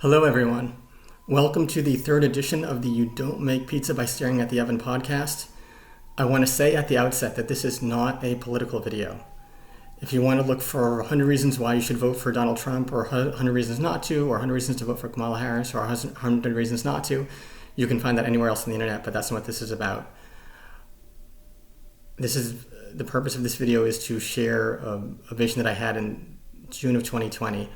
Hello, everyone. Welcome to the third edition of the You Don't Make Pizza by Staring at the Oven podcast. I want to say at the outset that this is not a political video. If you want to look for 100 reasons why you should vote for Donald Trump, or 100 reasons not to, or 100 reasons to vote for Kamala Harris, or 100 reasons not to, you can find that anywhere else on the internet, but that's not what this is about. The purpose of this video is to share a vision that I had in June of 2020.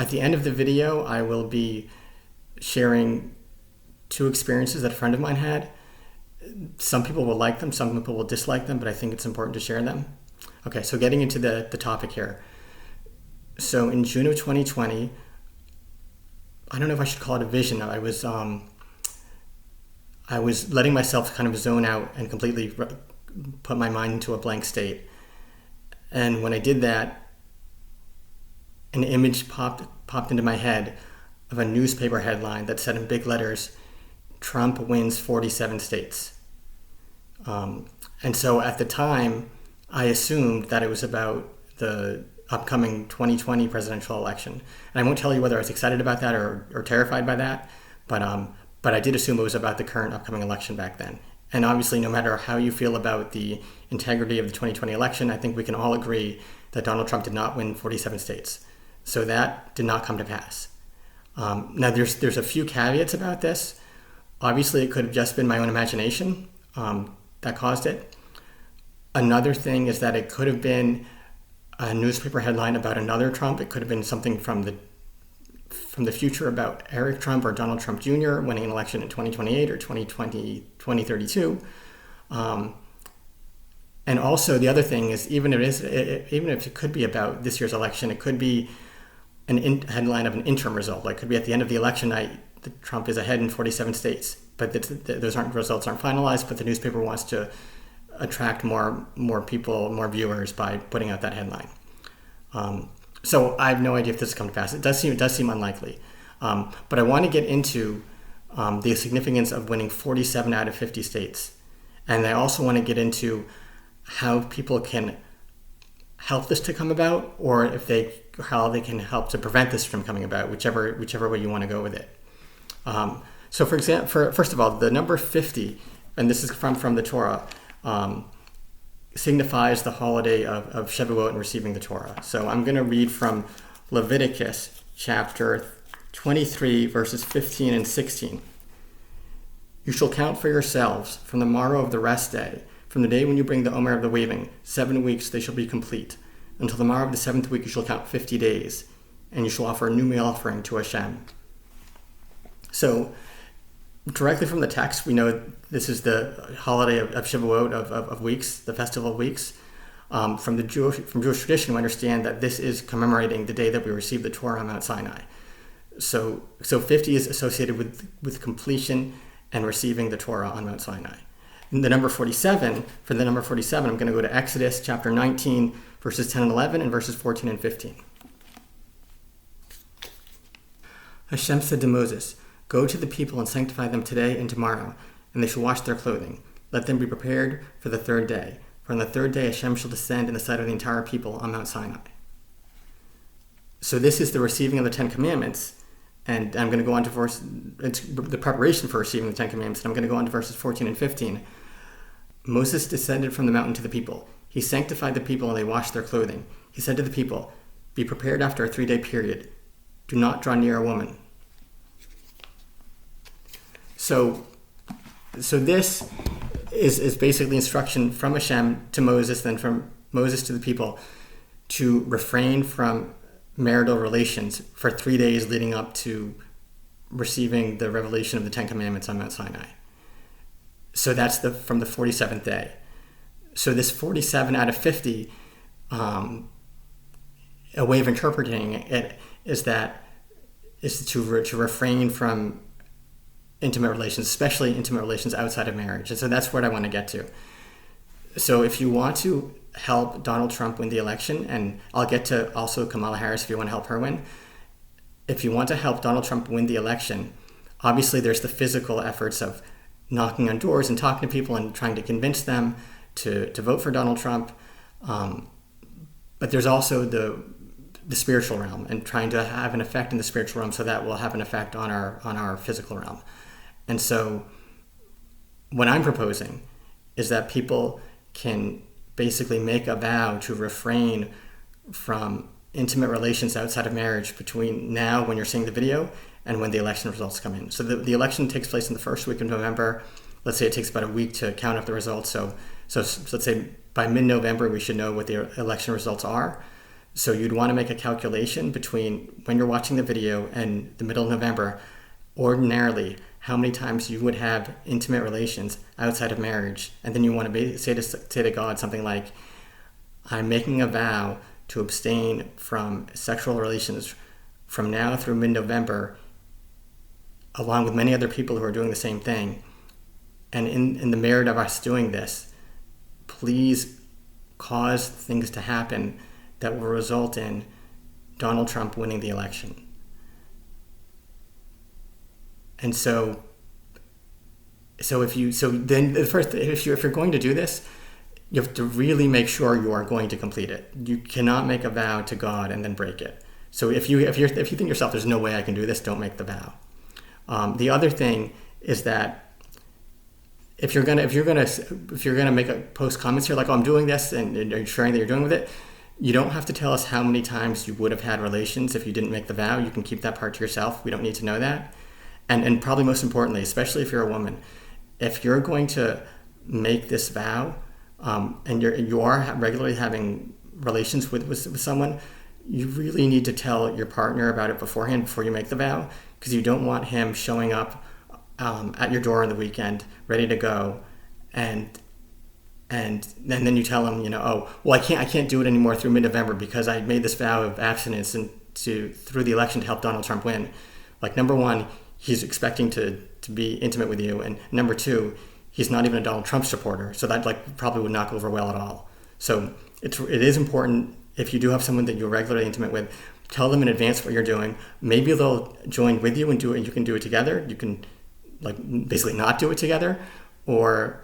At the end of the video, I will be sharing two experiences that a friend of mine had. Some people will like them, some people will dislike them, but I think it's important to share them. Okay, so getting into the topic here. So in June of 2020, I don't know if I should call it a vision. I was letting myself kind of zone out and completely put my mind into a blank state. And when I did that, an image popped into my head of a newspaper headline that said in big letters, "Trump wins 47 states." And so at the time, I assumed that it was about the upcoming 2020 presidential election. And I won't tell you whether I was excited about that or terrified by that, but I did assume it was about the current upcoming election back then. And obviously, no matter how you feel about the integrity of the 2020 election, I think we can all agree that Donald Trump did not win 47 states. So that did not come to pass. Now, there's a few caveats about this. Obviously, it could have just been my own imagination that caused it. Another thing is that it could have been a newspaper headline about another Trump. It could have been something from the future about Eric Trump or Donald Trump Jr. winning an election in 2028 or 2032. And also, the other thing is, even if it could be about this year's election, it could be headline of an interim result. Like, could be at the end of the election night, Trump is ahead in 47 states, but those results aren't finalized. But the newspaper wants to attract more people, more viewers by putting out that headline. So I have no idea if this has come to pass. It does seem unlikely. But I want to get into the significance of winning 47 out of 50 states, and I also want to get into how people can help this to come about, or how they can help to prevent this from coming about, whichever way you want to go with it. So, for example, first of all, the number 50, and this is from the Torah, signifies the holiday of Shavuot and receiving the Torah. So I'm going to read from Leviticus chapter 23, verses 15 and 16. "You shall count for yourselves from the morrow of the rest day, from the day when you bring the Omer of the waving, 7 weeks they shall be complete. Until the morrow of the 7th week you shall count 50 days, and you shall offer a new meal offering to Hashem." So, directly from the text, we know this is the holiday of Shavuot, of weeks, the festival of weeks. From Jewish tradition, we understand that this is commemorating the day that we received the Torah on Mount Sinai. So 50 is associated with completion and receiving the Torah on Mount Sinai. And the number 47, for the number 47, I'm going to go to Exodus chapter 19, verses 10 and 11, and verses 14 and 15. Hashem said to Moses, "Go to the people and sanctify them today and tomorrow, and they shall wash their clothing. Let them be prepared for the third day. For on the third day Hashem shall descend in the sight of the entire people on Mount Sinai." So this is the receiving of the Ten Commandments, and I'm going to go on to it's the preparation for receiving the Ten Commandments, and I'm going to go on to verses 14 and 15. "Moses descended from the mountain to the people. He sanctified the people, and they washed their clothing. He said to the people, 'Be prepared after a 3-day period. Do not draw near a woman.'" So this is basically instruction from Hashem to Moses, then from Moses to the people, to refrain from marital relations for 3 days leading up to receiving the revelation of the Ten Commandments on Mount Sinai. So that's from the 47th day. So this 47 out of 50, a way of interpreting it is to refrain from intimate relations, especially intimate relations outside of marriage. And so that's what I want to get to. So if you want to help Donald Trump win the election, and I'll get to also Kamala Harris if you want to help her win. If you want to help Donald Trump win the election, obviously there's the physical efforts of knocking on doors and talking to people and trying to convince them to vote for Donald Trump. But there's also the the spiritual realm and trying to have an effect in the spiritual realm so that will have an effect on our physical realm. And so what I'm proposing is that people can basically make a vow to refrain from intimate relations outside of marriage between now, when you're seeing the video, and when the election results come in. So the election takes place in the first week of November. Let's say it takes about a week to count up the results. So let's say by mid-November, we should know what the election results are. So you'd want to make a calculation between when you're watching the video and the middle of November, ordinarily, how many times you would have intimate relations outside of marriage. And then you want to say to God something like, I'm making a vow to abstain from sexual relations from now through mid-November, along with many other people who are doing the same thing. And in the merit of us doing this, please cause things to happen that will result in Donald Trump winning the election. And so if you're going to do this, you have to really make sure you are going to complete it. You cannot make a vow to God and then break it. So if you think to yourself, there's no way I can do this, don't make the vow. The other thing is that if you're gonna make a post comments here like, oh, I'm doing this, and you're sharing that you're doing with it, you don't have to tell us how many times you would have had relations if you didn't make the vow. You can keep that part to yourself. We don't need to know that. And probably most importantly, especially if you're a woman, if you're going to make this vow, and you are regularly having relations with someone, you really need to tell your partner about it beforehand before you make the vow, because you don't want him showing up at your door on the weekend ready to go, and then you tell him, oh, well, I can't do it anymore through mid-November because I made this vow of abstinence and through the election to help Donald Trump win. Like, number one, he's expecting to be intimate with you, and number two, he's not even a Donald Trump supporter, so that probably would not go over well at all. So it is important, if you do have someone that you're regularly intimate with, tell them in advance what you're doing. Maybe they'll join with you and do it, and you can do it together. You can basically not do it together, or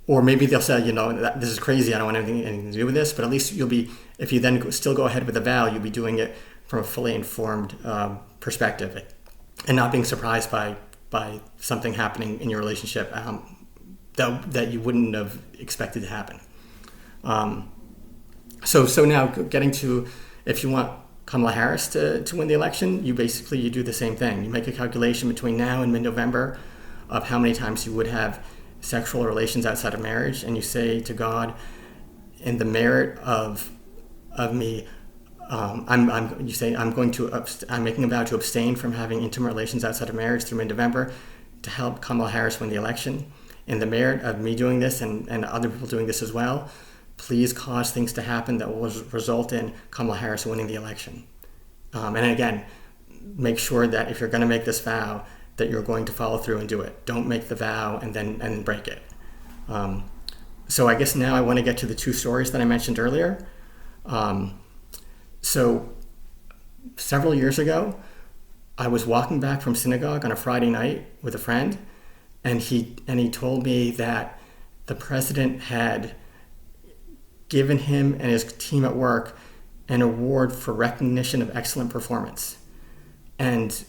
maybe they'll say, this is crazy, I don't want anything to do with this, but at least if you then still go ahead with the vow, you'll be doing it from a fully informed perspective, and not being surprised by something happening in your relationship that you wouldn't have expected to happen. So now getting to, if you want Kamala Harris to win the election, you do the same thing. You make a calculation between now and mid-November of how many times you would have sexual relations outside of marriage, and you say to God, in the merit of me, I'm making a vow to abstain from having intimate relations outside of marriage through mid-November to help Kamala Harris win the election. In the merit of me doing this and other people doing this as well, please cause things to happen that will result in Kamala Harris winning the election. And again, make sure that if you're going to make this vow, that you're going to follow through and do it. Don't make the vow and then break it. So I guess now I want to get to the two stories that I mentioned earlier. So several years ago, I was walking back from synagogue on a Friday night with a friend, and he told me that the president had given him and his team at work an award for recognition of excellent performance. And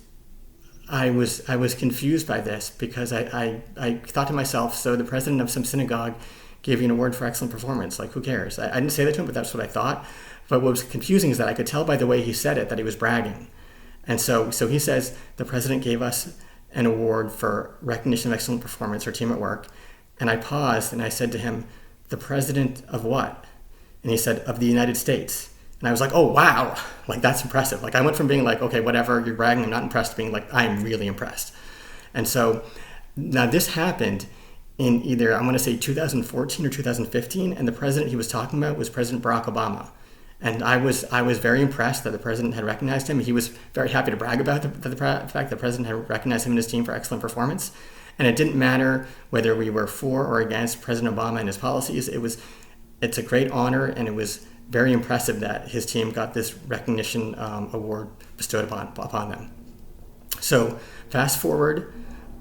I was confused by this, because I thought to myself, so the president of some synagogue gave you an award for excellent performance, like, who cares? I didn't say that to him, but that's what I thought. But what was confusing is that I could tell by the way he said it that he was bragging. And so he says, the president gave us an award for recognition of excellent performance, or team at work. And I paused and I said to him, the president of what? And he said, of the United States. And I was like, oh, wow, that's impressive. I went from being like, okay, whatever, you're bragging, I'm not impressed, to being like, I'm really impressed. And so now this happened in either, I'm going to say 2014 or 2015, and the president he was talking about was President Barack Obama. And I was very impressed that the president had recognized him. He was very happy to brag about the fact that the president had recognized him and his team for excellent performance. And it didn't matter whether we were for or against President Obama and his policies. It's a great honor, and it was very impressive that his team got this recognition award bestowed upon them. So fast forward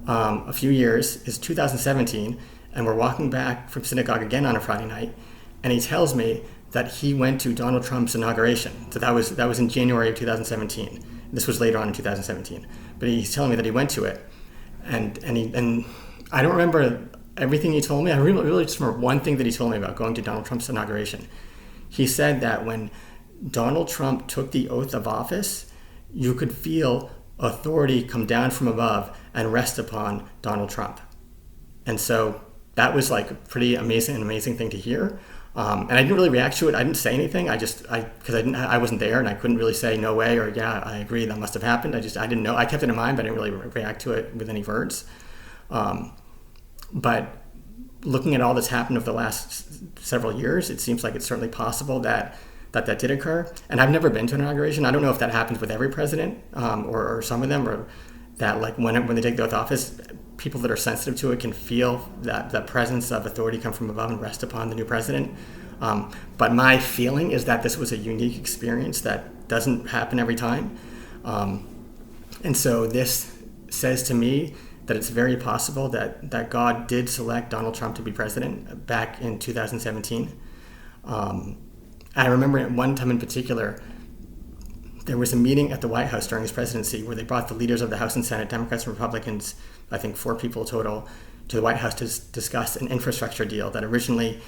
a few years, is 2017, and we're walking back from synagogue again on a Friday night, and he tells me that he went to Donald Trump's inauguration. So that was in January of 2017. This was later on in 2017. But he's telling me that he went to it, and I don't remember everything he told me. I really just remember one thing that he told me about going to Donald Trump's inauguration. He said that when Donald Trump took the oath of office, you could feel authority come down from above and rest upon Donald Trump. And so that was like a pretty amazing thing to hear. And I didn't really react to it. I didn't say anything. Because I wasn't there and I couldn't really say no way or yeah, I agree, that must have happened. I didn't know. I kept it in mind, but I didn't really react to it with any words. But looking at all that's happened over the last several years, it seems like it's certainly possible that did occur. And I've never been to an inauguration. I don't know if that happens with every president or some of them, or that like when they take the oath of office, people that are sensitive to it can feel that presence of authority come from above and rest upon the new president. But my feeling is that this was a unique experience that doesn't happen every time. And so this says to me that it's very possible that God did select Donald Trump to be president back in 2017. I remember at one time in particular, there was a meeting at the White House during his presidency where they brought the leaders of the House and Senate, Democrats and Republicans, I think 4 people total, to the White House to discuss an infrastructure deal that originally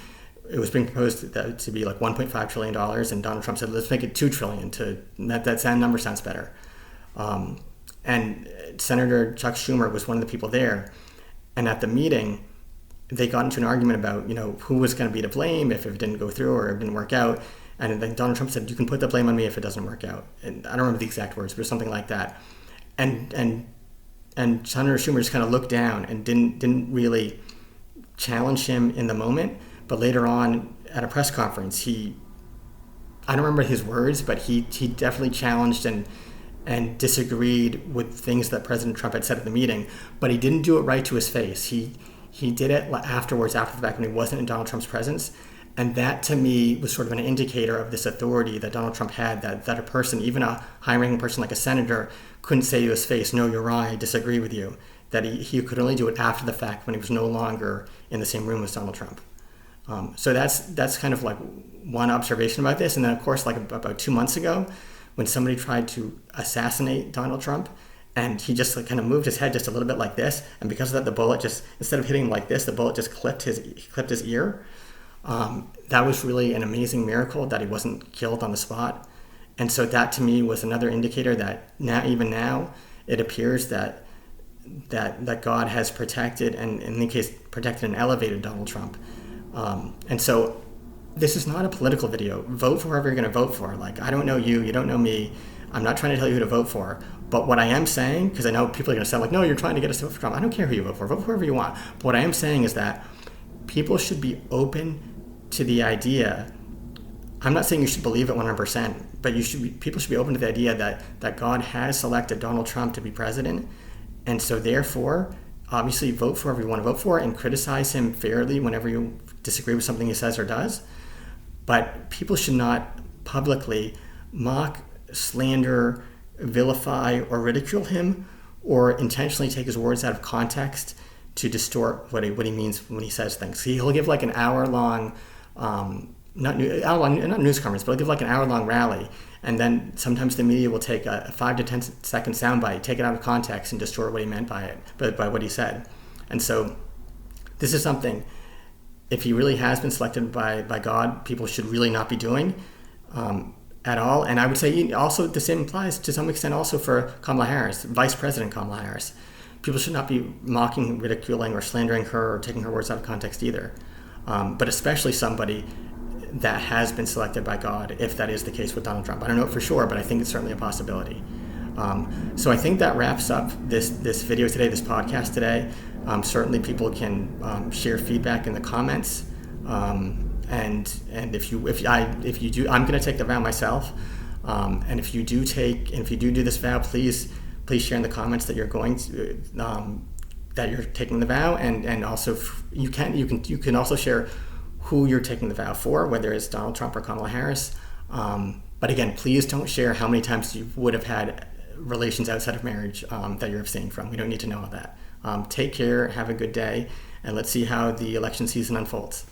it was being proposed to be like $1.5 trillion, and Donald Trump said, let's make it $2 trillion. That number sounds better. And Senator Chuck Schumer was one of the people there. And at the meeting, they got into an argument about, who was going to be to blame if it didn't go through or it didn't work out. And then Donald Trump said, you can put the blame on me if it doesn't work out. And I don't remember the exact words, but it was something like that. And Senator Schumer just kind of looked down and didn't really challenge him in the moment. But later on at a press conference, I don't remember his words, but he definitely challenged and disagreed with things that President Trump had said at the meeting. But he didn't do it right to his face. He did it afterwards, after the fact, when he wasn't in Donald Trump's presence. And that, to me, was sort of an indicator of this authority that Donald Trump had, that a person, even a high-ranking person like a senator, couldn't say to his face, no, you're wrong, I disagree with you. That he could only do it after the fact when he was no longer in the same room as Donald Trump. So that's kind of like one observation about this. And then, of course, like about 2 months ago, when somebody tried to assassinate Donald Trump, and he just kind of moved his head just a little bit like this, and because of that, the bullet just, instead of hitting him like this, the bullet just clipped his ear. That was really an amazing miracle that he wasn't killed on the spot. And so that, to me, was another indicator that even now, it appears that God has protected, and in the case, protected and elevated Donald Trump. And so this is not a political video. Vote for whoever you're going to vote for. Like, I don't know you, you don't know me. I'm not trying to tell you who to vote for. But what I am saying, because I know people are going to sound like, no, you're trying to get us to vote for Trump. I don't care who you vote for whoever you want. But what I am saying is that people should be open to the idea. I'm not saying you should believe it 100%, but people should be open to the idea that God has selected Donald Trump to be president. And so therefore, obviously vote for whoever you want to vote for and criticize him fairly whenever you disagree with something he says or does. But people should not publicly mock, slander, vilify, or ridicule him, or intentionally take his words out of context to distort what he means when he says things. He'll give like an hour-long, not news conference, but he'll give like an hour-long rally, and then sometimes the media will take a 5 to 10 second soundbite, take it out of context, and distort what he meant by what he said. And so this is something, if he really has been selected by God, people should really not be doing at all. And I would say also the same applies to some extent also for Kamala Harris, Vice President Kamala Harris. People should not be mocking, ridiculing, or slandering her or taking her words out of context either. But especially somebody that has been selected by God, if that is the case with Donald Trump. I don't know it for sure, but I think it's certainly a possibility. So I think that wraps up this video today, this podcast today. Certainly people can share feedback in the comments. And if you do, I'm going to take the vow myself. And if you do this vow, please share in the comments that you're going to, that you're taking the vow, and also you can also share who you're taking the vow for, whether it's Donald Trump or Kamala Harris. But again, please don't share how many times you would have had relations outside of marriage that you're abstaining from. We don't need to know all that. Take care, have a good day, and let's see how the election season unfolds.